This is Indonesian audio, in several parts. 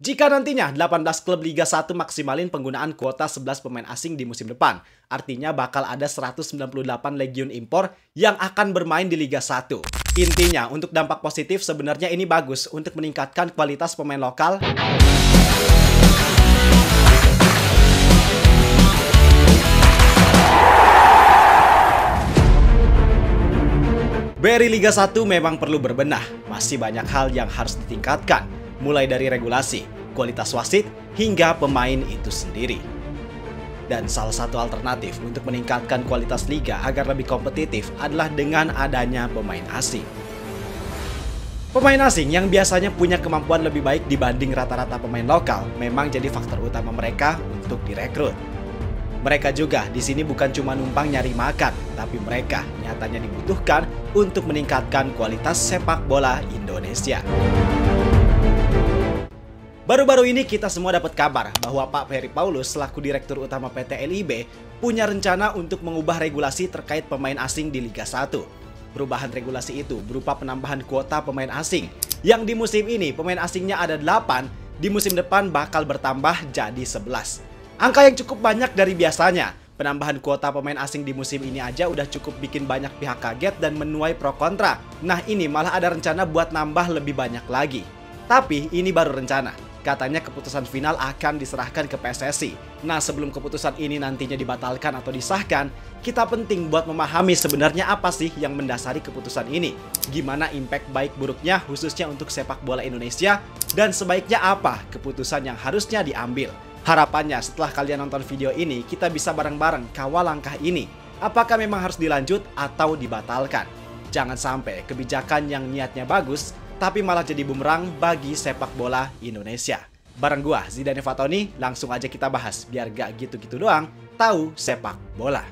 Jika nantinya 18 klub Liga 1 maksimalin penggunaan kuota 11 pemain asing di musim depan, artinya bakal ada 198 legiun impor yang akan bermain di Liga 1. Intinya, untuk dampak positif sebenarnya ini bagus untuk meningkatkan kualitas pemain lokal. Beri Liga 1 memang perlu berbenah, masih banyak hal yang harus ditingkatkan, mulai dari regulasi, kualitas wasit, hingga pemain itu sendiri. Dan salah satu alternatif untuk meningkatkan kualitas liga agar lebih kompetitif adalah dengan adanya pemain asing. Pemain asing yang biasanya punya kemampuan lebih baik dibanding rata-rata pemain lokal memang jadi faktor utama mereka untuk direkrut. Mereka juga di sini bukan cuma numpang nyari makan, tapi mereka nyatanya dibutuhkan untuk meningkatkan kualitas sepak bola Indonesia. Baru-baru ini kita semua dapat kabar bahwa Pak Ferry Paulus selaku Direktur Utama PT LIB punya rencana untuk mengubah regulasi terkait pemain asing di Liga 1. Perubahan regulasi itu berupa penambahan kuota pemain asing, yang di musim ini pemain asingnya ada 8, di musim depan bakal bertambah jadi 11. Angka yang cukup banyak dari biasanya. Penambahan kuota pemain asing di musim ini aja udah cukup bikin banyak pihak kaget dan menuai pro kontra. Nah ini malah ada rencana buat nambah lebih banyak lagi. Tapi ini baru rencana. Katanya keputusan final akan diserahkan ke PSSI. Nah sebelum keputusan ini nantinya dibatalkan atau disahkan, kita penting buat memahami sebenarnya apa sih yang mendasari keputusan ini. Gimana impact baik buruknya khususnya untuk sepak bola Indonesia, dan sebaiknya apa keputusan yang harusnya diambil. Harapannya setelah kalian nonton video ini, kita bisa bareng-bareng kawal langkah ini. Apakah memang harus dilanjut atau dibatalkan? Jangan sampai kebijakan yang niatnya bagus, tapi malah jadi bumerang bagi sepak bola Indonesia. Bareng gua, Zidane Fatoni, langsung aja kita bahas. Biar gak gitu-gitu doang, tahu sepak bola.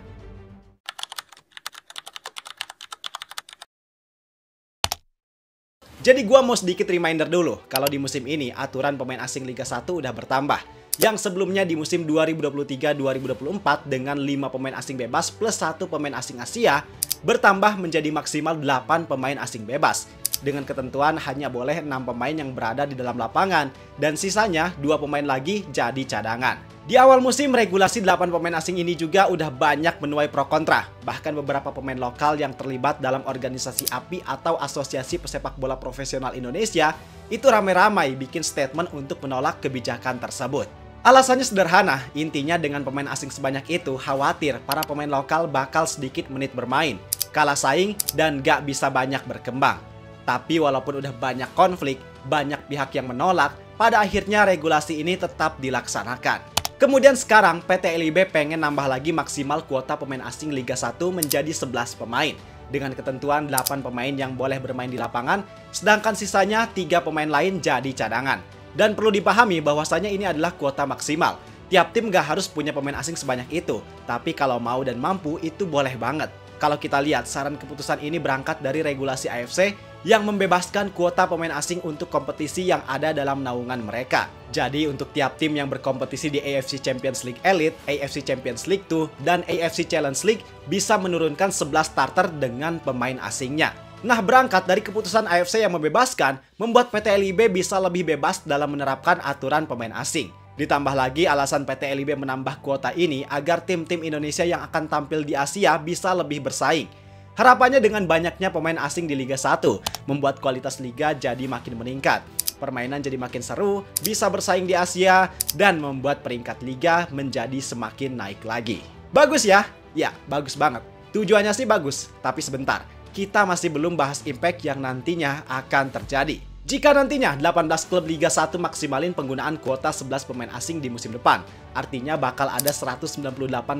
Jadi gua mau sedikit reminder dulu, kalau di musim ini aturan pemain asing Liga 1 udah bertambah. Yang sebelumnya di musim 2023-2024 dengan 5 pemain asing bebas plus 1 pemain asing Asia, bertambah menjadi maksimal 8 pemain asing bebas. Dengan ketentuan hanya boleh 6 pemain yang berada di dalam lapangan, dan sisanya 2 pemain lagi jadi cadangan. Di awal musim, regulasi 8 pemain asing ini juga udah banyak menuai pro kontra. Bahkan beberapa pemain lokal yang terlibat dalam organisasi API atau Asosiasi Pesepak Bola Profesional Indonesia itu ramai-ramai bikin statement untuk menolak kebijakan tersebut. Alasannya sederhana, intinya dengan pemain asing sebanyak itu khawatir para pemain lokal bakal sedikit menit bermain, kalah saing, dan gak bisa banyak berkembang. Tapi walaupun udah banyak konflik, banyak pihak yang menolak, pada akhirnya regulasi ini tetap dilaksanakan. Kemudian sekarang PT LIB pengen nambah lagi maksimal kuota pemain asing Liga 1 menjadi 11 pemain. Dengan ketentuan 8 pemain yang boleh bermain di lapangan, sedangkan sisanya 3 pemain lain jadi cadangan. Dan perlu dipahami bahwasanya ini adalah kuota maksimal. Tiap tim gak harus punya pemain asing sebanyak itu, tapi kalau mau dan mampu itu boleh banget. Kalau kita lihat, saran keputusan ini berangkat dari regulasi AFC yang membebaskan kuota pemain asing untuk kompetisi yang ada dalam naungan mereka. Jadi untuk tiap tim yang berkompetisi di AFC Champions League Elite, AFC Champions League 2, dan AFC Challenge League bisa menurunkan 11 starter dengan pemain asingnya. Nah, berangkat dari keputusan AFC yang membebaskan, membuat PT LIB bisa lebih bebas dalam menerapkan aturan pemain asing. Ditambah lagi alasan PT LIB menambah kuota ini agar tim-tim Indonesia yang akan tampil di Asia bisa lebih bersaing. Harapannya dengan banyaknya pemain asing di Liga 1, membuat kualitas liga jadi makin meningkat. Permainan jadi makin seru, bisa bersaing di Asia, dan membuat peringkat liga menjadi semakin naik lagi. Bagus ya? Ya, bagus banget. Tujuannya sih bagus, tapi sebentar. Kita masih belum bahas impact yang nantinya akan terjadi. Jika nantinya 18 klub Liga 1 maksimalin penggunaan kuota 11 pemain asing di musim depan, artinya bakal ada 198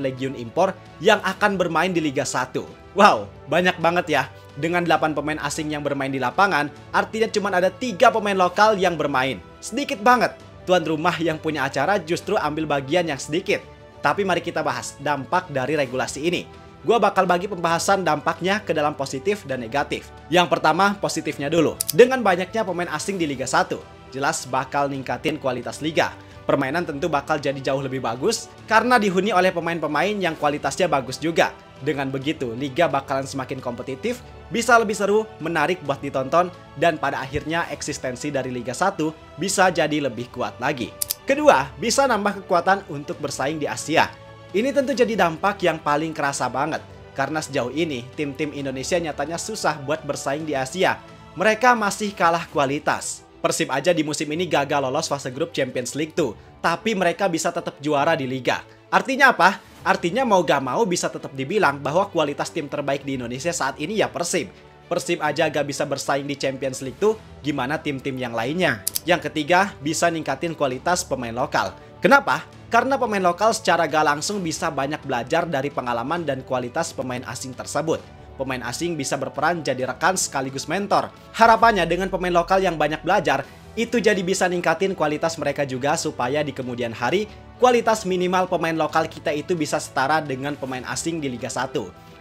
legiun impor yang akan bermain di Liga 1. Wow, banyak banget ya. Dengan 8 pemain asing yang bermain di lapangan, artinya cuma ada 3 pemain lokal yang bermain. Sedikit banget. Tuan rumah yang punya acara justru ambil bagian yang sedikit. Tapi mari kita bahas dampak dari regulasi ini. Gua bakal bagi pembahasan dampaknya ke dalam positif dan negatif. Yang pertama, positifnya dulu. Dengan banyaknya pemain asing di Liga 1, jelas bakal ningkatin kualitas liga. Permainan tentu bakal jadi jauh lebih bagus karena dihuni oleh pemain-pemain yang kualitasnya bagus juga. Dengan begitu, liga bakalan semakin kompetitif, bisa lebih seru, menarik buat ditonton, dan pada akhirnya eksistensi dari Liga 1 bisa jadi lebih kuat lagi. Kedua, bisa nambah kekuatan untuk bersaing di Asia. Ini tentu jadi dampak yang paling kerasa banget, karena sejauh ini tim-tim Indonesia nyatanya susah buat bersaing di Asia. Mereka masih kalah kualitas. Persib aja di musim ini gagal lolos fase grup Champions League tuh, tapi mereka bisa tetap juara di Liga. Artinya apa? Artinya mau gak mau bisa tetap dibilang bahwa kualitas tim terbaik di Indonesia saat ini ya Persib. Persib aja gak bisa bersaing di Champions League tuh, gimana tim-tim yang lainnya? Yang ketiga, bisa ningkatin kualitas pemain lokal. Kenapa? Karena pemain lokal secara gak langsung bisa banyak belajar dari pengalaman dan kualitas pemain asing tersebut. Pemain asing bisa berperan jadi rekan sekaligus mentor. Harapannya dengan pemain lokal yang banyak belajar, itu jadi bisa ningkatin kualitas mereka juga supaya di kemudian hari, kualitas minimal pemain lokal kita itu bisa setara dengan pemain asing di Liga 1.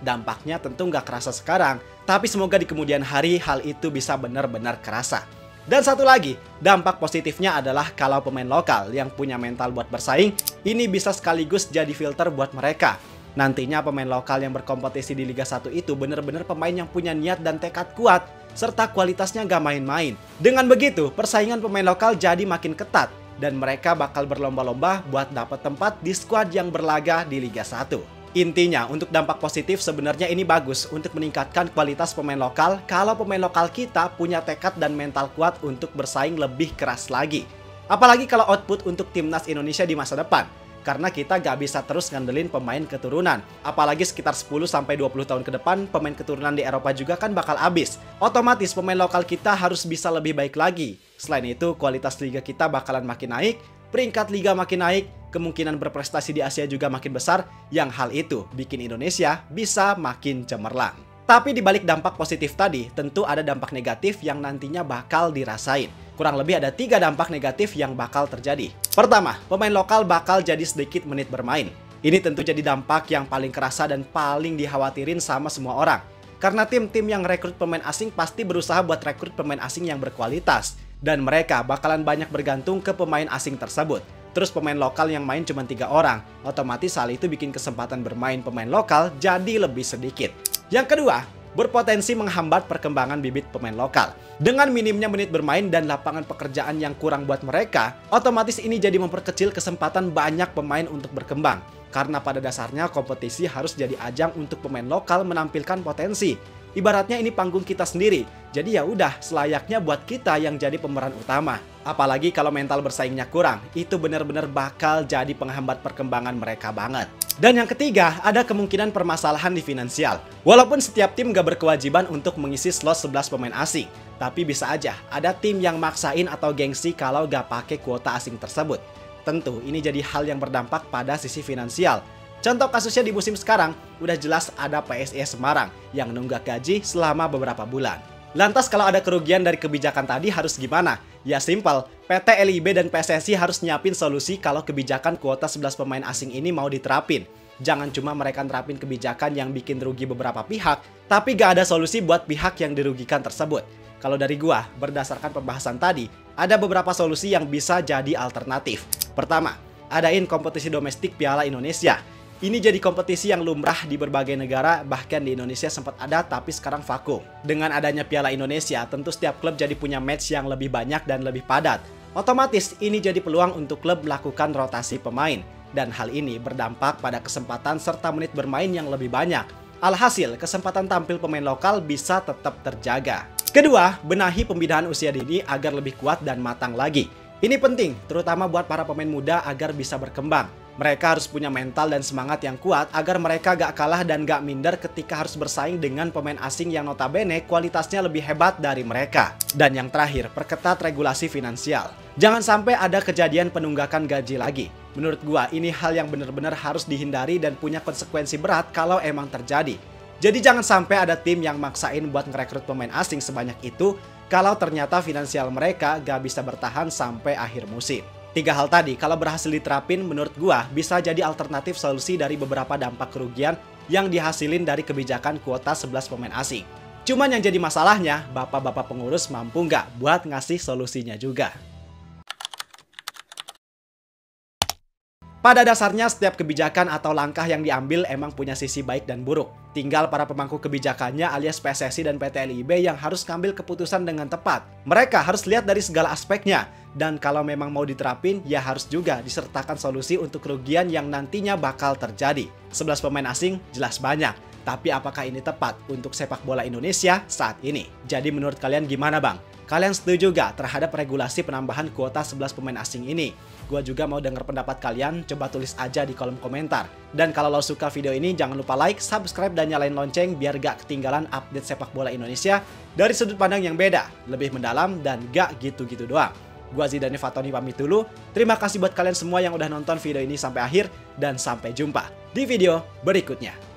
Dampaknya tentu nggak kerasa sekarang, tapi semoga di kemudian hari hal itu bisa benar-benar kerasa. Dan satu lagi, dampak positifnya adalah kalau pemain lokal yang punya mental buat bersaing, ini bisa sekaligus jadi filter buat mereka. Nantinya pemain lokal yang berkompetisi di Liga 1 itu benar-benar pemain yang punya niat dan tekad kuat, serta kualitasnya gak main-main. Dengan begitu, persaingan pemain lokal jadi makin ketat, dan mereka bakal berlomba-lomba buat dapat tempat di skuad yang berlaga di Liga 1. Intinya, untuk dampak positif sebenarnya ini bagus untuk meningkatkan kualitas pemain lokal kalau pemain lokal kita punya tekad dan mental kuat untuk bersaing lebih keras lagi. Apalagi kalau output untuk timnas Indonesia di masa depan. Karena kita gak bisa terus ngandelin pemain keturunan. Apalagi sekitar 10-20 tahun ke depan, pemain keturunan di Eropa juga kan bakal habis. Otomatis pemain lokal kita harus bisa lebih baik lagi. Selain itu, kualitas liga kita bakalan makin naik, peringkat liga makin naik, kemungkinan berprestasi di Asia juga makin besar, yang hal itu bikin Indonesia bisa makin cemerlang. Tapi di balik dampak positif tadi, tentu ada dampak negatif yang nantinya bakal dirasain. Kurang lebih ada 3 dampak negatif yang bakal terjadi. Pertama, pemain lokal bakal jadi sedikit menit bermain. Ini tentu jadi dampak yang paling kerasa dan paling dikhawatirin sama semua orang. Karena tim-tim yang rekrut pemain asing pasti berusaha buat rekrut pemain asing yang berkualitas. Dan mereka bakalan banyak bergantung ke pemain asing tersebut. Terus pemain lokal yang main cuma 3 orang. Otomatis hal itu bikin kesempatan bermain pemain lokal jadi lebih sedikit. Yang kedua, berpotensi menghambat perkembangan bibit pemain lokal. Dengan minimnya menit bermain dan lapangan pekerjaan yang kurang buat mereka, otomatis ini jadi memperkecil kesempatan banyak pemain untuk berkembang. Karena pada dasarnya kompetisi harus jadi ajang untuk pemain lokal menampilkan potensi. Ibaratnya ini panggung kita sendiri, jadi ya udah selayaknya buat kita yang jadi pemeran utama. Apalagi kalau mental bersaingnya kurang, itu benar-benar bakal jadi penghambat perkembangan mereka banget. Dan yang ketiga, ada kemungkinan permasalahan di finansial. Walaupun setiap tim gak berkewajiban untuk mengisi slot 11 pemain asing, tapi bisa aja ada tim yang maksain atau gengsi kalau gak pakai kuota asing tersebut. Tentu ini jadi hal yang berdampak pada sisi finansial. Contoh kasusnya di musim sekarang, udah jelas ada PSIS Semarang yang nunggak gaji selama beberapa bulan. Lantas kalau ada kerugian dari kebijakan tadi harus gimana? Ya simpel, PT LIB dan PSSI harus nyiapin solusi kalau kebijakan kuota 11 pemain asing ini mau diterapin. Jangan cuma mereka nerapin kebijakan yang bikin rugi beberapa pihak, tapi gak ada solusi buat pihak yang dirugikan tersebut. Kalau dari gua, berdasarkan pembahasan tadi, ada beberapa solusi yang bisa jadi alternatif. Pertama, adain kompetisi domestik Piala Indonesia. Ini jadi kompetisi yang lumrah di berbagai negara, bahkan di Indonesia sempat ada tapi sekarang vakum. Dengan adanya Piala Indonesia, tentu setiap klub jadi punya match yang lebih banyak dan lebih padat. Otomatis ini jadi peluang untuk klub melakukan rotasi pemain. Dan hal ini berdampak pada kesempatan serta menit bermain yang lebih banyak. Alhasil, kesempatan tampil pemain lokal bisa tetap terjaga. Kedua, benahi pembinaan usia dini agar lebih kuat dan matang lagi. Ini penting, terutama buat para pemain muda agar bisa berkembang. Mereka harus punya mental dan semangat yang kuat agar mereka gak kalah dan gak minder ketika harus bersaing dengan pemain asing yang notabene kualitasnya lebih hebat dari mereka. Dan yang terakhir, perketat regulasi finansial. Jangan sampai ada kejadian penunggakan gaji lagi. Menurut gua, ini hal yang benar-benar harus dihindari dan punya konsekuensi berat kalau emang terjadi. Jadi jangan sampai ada tim yang maksain buat ngerekrut pemain asing sebanyak itu kalau ternyata finansial mereka gak bisa bertahan sampai akhir musim. 3 hal tadi kalau berhasil diterapin menurut gua bisa jadi alternatif solusi dari beberapa dampak kerugian yang dihasilin dari kebijakan kuota 11 pemain asing. Cuman yang jadi masalahnya, bapak-bapak pengurus mampu nggak buat ngasih solusinya juga. Pada dasarnya setiap kebijakan atau langkah yang diambil emang punya sisi baik dan buruk. Tinggal para pemangku kebijakannya alias PSSI dan PT LIB yang harus ngambil keputusan dengan tepat. Mereka harus lihat dari segala aspeknya. Dan kalau memang mau diterapin, ya harus juga disertakan solusi untuk kerugian yang nantinya bakal terjadi. 11 pemain asing jelas banyak. Tapi apakah ini tepat untuk sepak bola Indonesia saat ini? Jadi menurut kalian gimana bang? Kalian setuju gak terhadap regulasi penambahan kuota 11 pemain asing ini? Gua juga mau denger pendapat kalian, coba tulis aja di kolom komentar. Dan kalau lo suka video ini, jangan lupa like, subscribe, dan nyalain lonceng biar gak ketinggalan update sepak bola Indonesia dari sudut pandang yang beda, lebih mendalam, dan gak gitu-gitu doang. Gua Zidane Fatoni pamit dulu. Terima kasih buat kalian semua yang udah nonton video ini sampai akhir, dan sampai jumpa di video berikutnya.